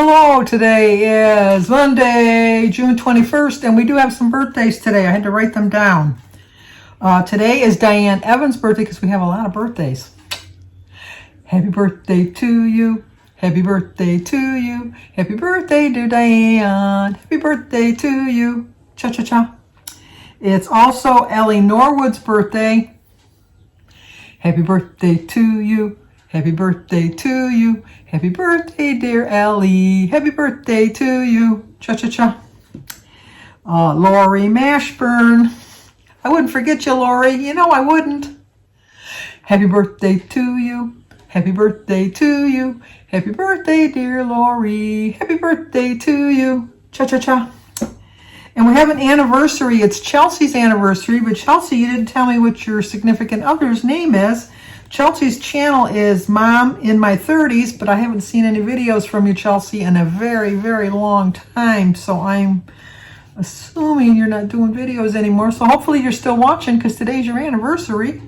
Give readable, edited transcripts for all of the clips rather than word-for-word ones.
Hello. Today is Monday, June 21st, and we do have some birthdays today. I had to write them down. Today is Diane Evans' birthday because we have a lot of birthdays. Happy birthday to you. Happy birthday to you. Happy birthday, dear Diane. Happy birthday to you. Cha-cha-cha. It's also Ellie Norwood's birthday. Happy birthday to you. Happy birthday to you. Happy birthday, dear Ellie. Happy birthday to you. Cha-cha-cha. Lori Mashburn. I wouldn't forget you, Lori. You know I wouldn't. Happy birthday to you. Happy birthday to you. Happy birthday, dear Lori. Happy birthday to you. Cha-cha-cha. And we have an anniversary. It's Chelsea's anniversary, but Chelsea, you didn't tell me what your significant other's name is. Chelsea's channel is Mom in My 30s, but I haven't seen any videos from you, Chelsea, in a very, very long time. So I'm assuming you're not doing videos anymore. So hopefully you're still watching because today's your anniversary.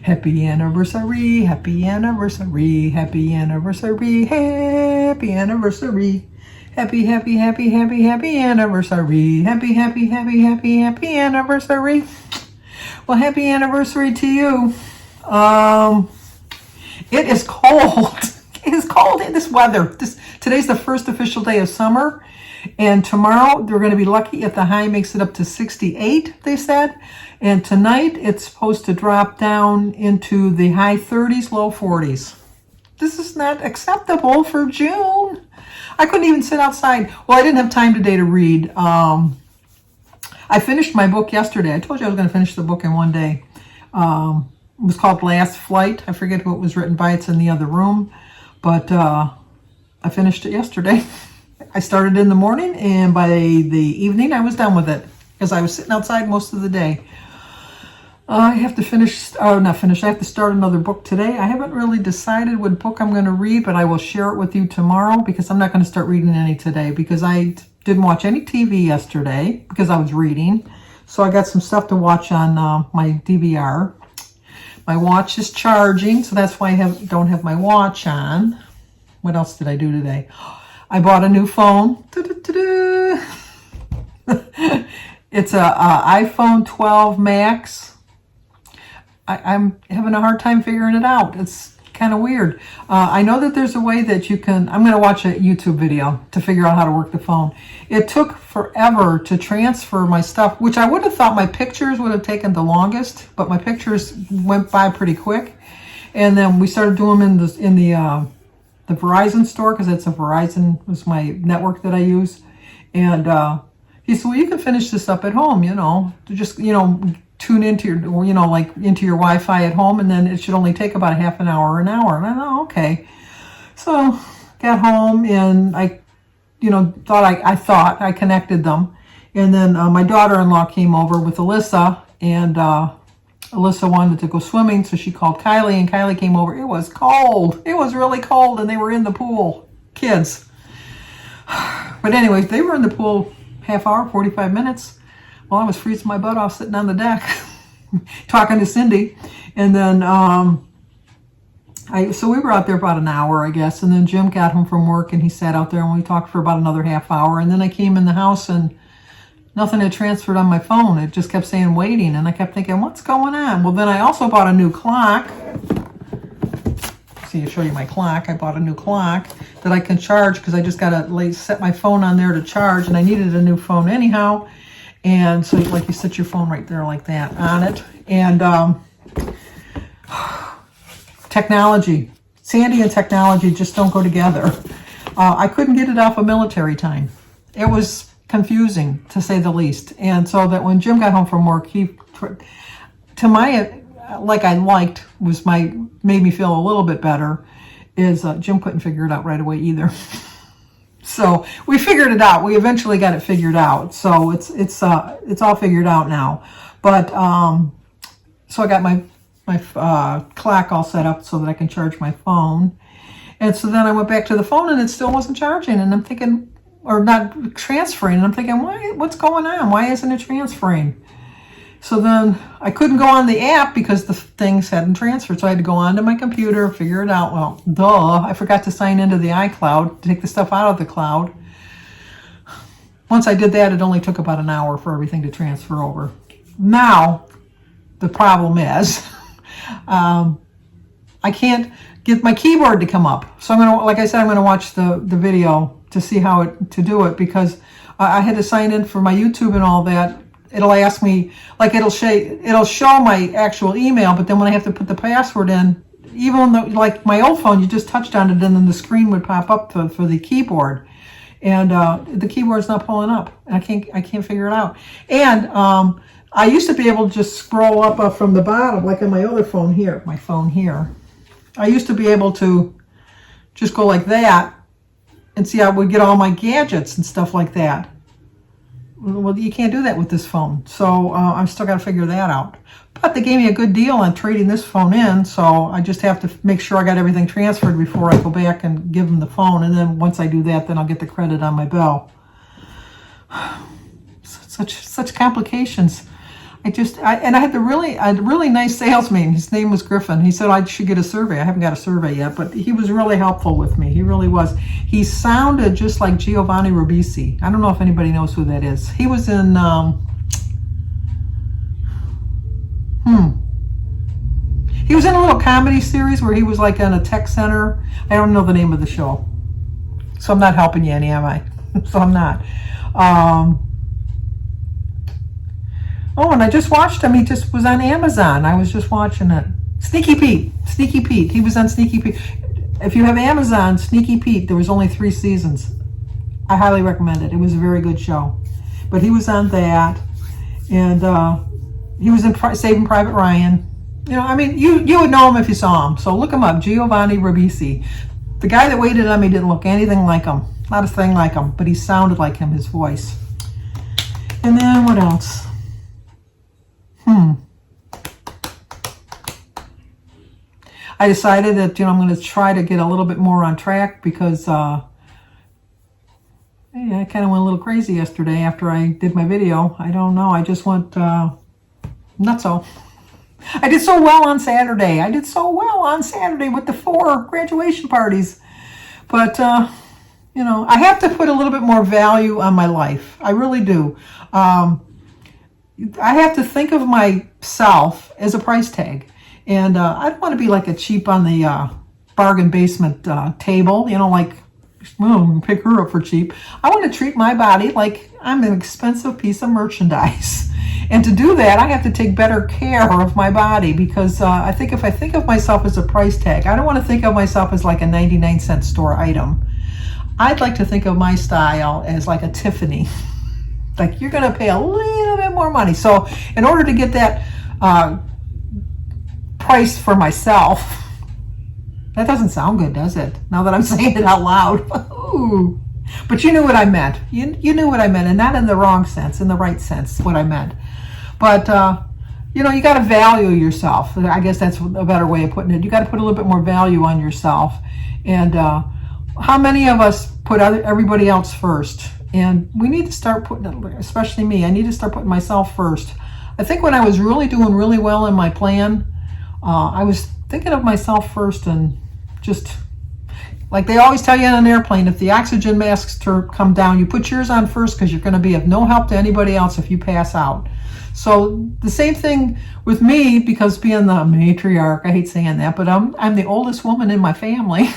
Happy anniversary, happy anniversary, happy anniversary, happy anniversary. Happy, happy, happy, happy, happy anniversary. Happy, happy, happy, happy, happy anniversary. Well, happy anniversary to you. It is cold. It is cold in this weather. Today's the first official day of summer. And tomorrow, they're going to be lucky if the high makes it up to 68, they said. And tonight, it's supposed to drop down into the high 30s, low 40s. This is not acceptable for June. I couldn't even sit outside. Well, I didn't have time today to read. I finished my book yesterday. I told you I was going to finish the book in one day. It was called Last Flight. I forget who it was written by. It's in the other room. But I finished it yesterday. I started in the morning, and by the evening, I was done with it because I was sitting outside most of the day. I have to I have to start another book today. I haven't really decided what book I'm going to read, but I will share it with you tomorrow because I'm not going to start reading any today because I didn't watch any TV yesterday because I was reading. So I got some stuff to watch on my DVR. My watch is charging, so that's why I don't have my watch on. What else did I do today? I bought a new phone. It's a iPhone 12 Max. I'm having a hard time figuring it out. It's kind of weird. I know that there's a way that you can... I'm going to watch a YouTube video to figure out how to work the phone. It took forever to transfer my stuff, which I would have thought my pictures would have taken the longest, but my pictures went by pretty quick. And then we started doing them in the Verizon store because it's a Verizon was my network that I use. And he said, well, you can finish this up at home, just, tune into your, into your Wi-Fi at home, and then it should only take about a half an hour or an hour. And I thought, okay. So got home, and I thought I connected them. And then my daughter-in-law came over with Alyssa, and Alyssa wanted to go swimming, so she called Kylie, and Kylie came over. It was cold. It was really cold, and they were in the pool. Kids. But anyways, they were in the pool half hour, 45 minutes. Well, I was freezing my butt off sitting on the deck talking to Cindy. And then so we were out there about an hour, I guess. And then Jim got home from work, and he sat out there, and we talked for about another half hour. And then I came in the house, and nothing had transferred on my phone. It just kept saying waiting. And I kept thinking, what's going on? Well, then I also bought a new clock. See, I'll show you my clock. I bought a new clock that I can charge because I just got to set my phone on there to charge. And I needed a new phone anyhow. And so, like, you set your phone right there like that on it. And technology. Sandy and technology just don't go together. I couldn't get it off of military time. It was confusing, to say the least. And so that when Jim got home from work, made me feel a little bit better, is Jim couldn't figure it out right away either. So we figured it out. We eventually got it figured out. So it's all figured out now. But so I got my clock all set up so that I can charge my phone. And so then I went back to the phone, and it still wasn't charging. And I'm thinking, or not transferring. And I'm thinking, what's going on? Why isn't it transferring? So then I couldn't go on the app because the things hadn't transferred. So I had to go onto my computer, figure it out. Well, duh, I forgot to sign into the iCloud, take the stuff out of the cloud. Once I did that, it only took about an hour for everything to transfer over. Now, the problem is, I can't get my keyboard to come up. So I'm gonna, like I said, I'm gonna watch the video to see to do it, because I had to sign in for my YouTube and all that. It'll ask me, like it'll show my actual email, but then when I have to put the password in, even though, like my old phone, you just touched on it and then the screen would pop up for the keyboard, and the keyboard's not pulling up. I can't figure it out. And I used to be able to just scroll up from the bottom, like on my other phone here, my phone here. I used to be able to just go like that and see I would get all my gadgets and stuff like that. Well, you can't do that with this phone, so I've still got to figure that out. But they gave me a good deal on trading this phone in, so I just have to make sure I got everything transferred before I go back and give them the phone, and then once I do that, then I'll get the credit on my bill. Such complications. I had a really nice salesman. His name was Griffin. He said I should get a survey. I haven't got a survey yet, but he was really helpful with me. He really was. He sounded just like Giovanni Ribisi. I don't know if anybody knows who that is. He was in he was in a little comedy series where he was like in a tech center. I don't know the name of the show, so I'm not helping you any, am I? So I'm not. Oh, and I just watched him. He just was on Amazon. I was just watching it. Sneaky Pete. He was on Sneaky Pete. If you have Amazon, Sneaky Pete, there was only 3 seasons. I highly recommend it. It was a very good show. But he was on that, and he was in Saving Private Ryan. You know, I mean, you would know him if you saw him. So look him up, Giovanni Ribisi. The guy that waited on me didn't look anything like him. Not a thing like him, but he sounded like him, his voice. And then what else? I decided that, I'm going to try to get a little bit more on track, because I kind of went a little crazy yesterday after I did my video. I don't know. I just went nutso. I did so well on Saturday. With the 4 graduation parties. But, I have to put a little bit more value on my life. I really do. I have to think of myself as a price tag. And I don't want to be like a cheap on the bargain basement table, pick her up for cheap. I want to treat my body like I'm an expensive piece of merchandise. And to do that, I have to take better care of my body, because I think if I think of myself as a price tag, I don't want to think of myself as like a 99-cent store item. I'd like to think of my style as like a Tiffany. Like, you're going to pay a little bit more money. So in order to get that price for myself, that doesn't sound good, does it? Now that I'm saying it out loud. Ooh. But you knew what I meant. You knew what I meant, and not in the wrong sense, in the right sense, what I meant. But, you got to value yourself. I guess that's a better way of putting it. You got to put a little bit more value on yourself. And how many of us put everybody else first? And we need to start putting, especially me, I need to start putting myself first. I think when I was really doing really well in my plan, I was thinking of myself first, and just, like they always tell you on an airplane, if the oxygen masks come down, you put yours on first, because you're going to be of no help to anybody else if you pass out. So the same thing with me, because being the matriarch, I hate saying that, but I'm the oldest woman in my family.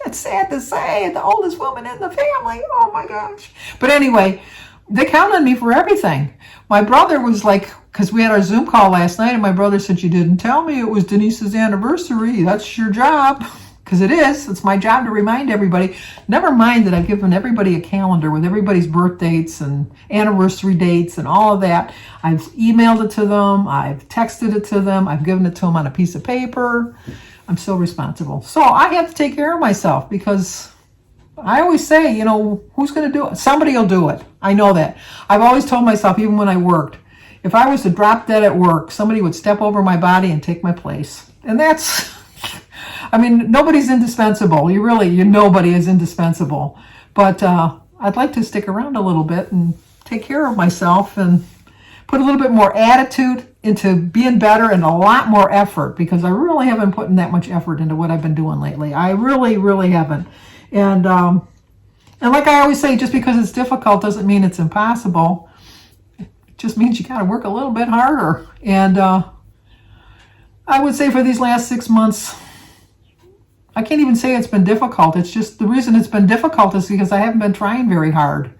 It's sad to say, the oldest woman in the family. Oh my gosh. But anyway, they count on me for everything. My brother was like, because we had our Zoom call last night, and my brother said, "You didn't tell me it was Denise's anniversary. That's your job." Because it is. It's my job to remind everybody. Never mind that I've given everybody a calendar with everybody's birth dates and anniversary dates and all of that. I've emailed it to them. I've texted it to them. I've given it to them on a piece of paper. I'm still responsible. So I have to take care of myself, because I always say, who's going to do it? Somebody will do it. I know that. I've always told myself, even when I worked, if I was to drop dead at work, somebody would step over my body and take my place. And that's, nobody's indispensable. Nobody is indispensable. But I'd like to stick around a little bit and take care of myself and put a little bit more attitude into being better and a lot more effort, because I really haven't put in that much effort into what I've been doing lately. I really haven't. And like I always say, just because it's difficult doesn't mean it's impossible. It just means you got to work a little bit harder. And I would say for these last 6 months, I can't even say it's been difficult. It's just the reason it's been difficult is because I haven't been trying very hard.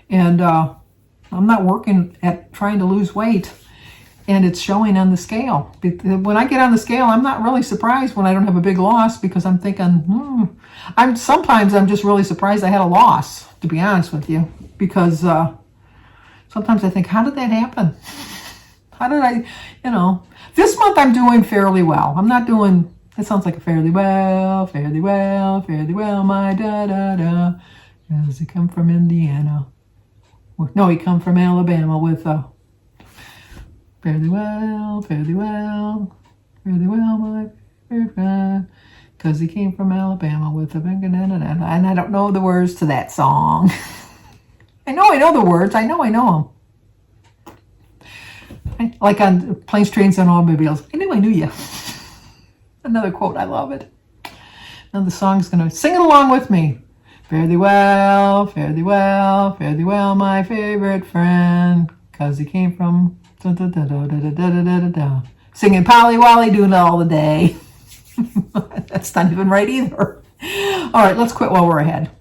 And I'm not working at trying to lose weight. And it's showing on the scale. When I get on the scale, I'm not really surprised when I don't have a big loss, because I'm thinking, sometimes I'm just really surprised I had a loss, to be honest with you. Because sometimes I think, how did that happen? How did I, this month I'm doing fairly well. I'm not doing, it sounds like a fairly well, my da-da-da. Does he come from Indiana? No, he come from Alabama with fairly well, my favorite friend. Because he came from Alabama with a and I don't know the words to that song. I know the words. I know them. Like on Planes, Trains, and Automobiles. I knew you. Another quote. I love it. Now the song's going to sing it along with me. Fairly well, my favorite friend. Because he came from singing Polly Wolly, doing it all the day. That's not even right either. All right, let's quit while we're ahead.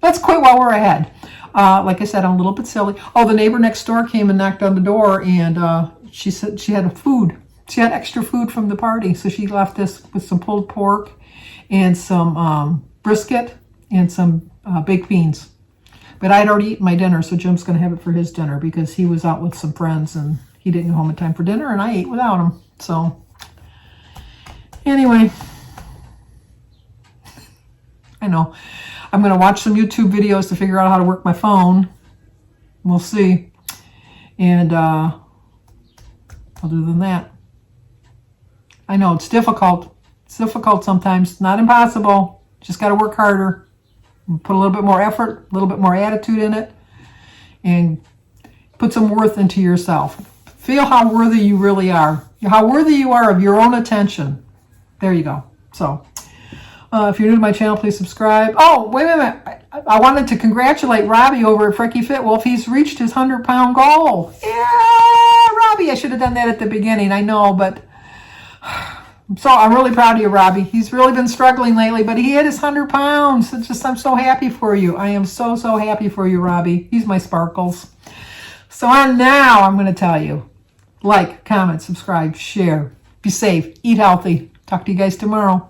Like I said, I'm a little bit silly. Oh, the neighbor next door came and knocked on the door, and she said she had food. She had extra food from the party, so she left us with some pulled pork and some brisket and some baked beans. But I'd already eaten my dinner, so Jim's going to have it for his dinner because he was out with some friends and he didn't get home in time for dinner, and I ate without him. So, anyway, I know. I'm going to watch some YouTube videos to figure out how to work my phone. We'll see. And other than that, I know it's difficult. It's difficult sometimes. Not impossible. Just got to work harder. Put a little bit more effort, a little bit more attitude in it, and put some worth into yourself. Feel how worthy you really are. How worthy you are of your own attention. There you go. So, if you're new to my channel, please subscribe. Oh, wait a minute. I wanted to congratulate Robbie over at Freaky Fit Wolf. He's reached his 100-pound goal. Yeah, Robbie. I should have done that at the beginning. I know, but so I'm really proud of you, Robbie. He's really been struggling lately, but he hit his 100 pounds. It's just, I'm so happy for you. I am so happy for you, Robbie. He's my sparkles. So now I'm going to tell you, like, comment, subscribe, share. Be safe. Eat healthy. Talk to you guys tomorrow.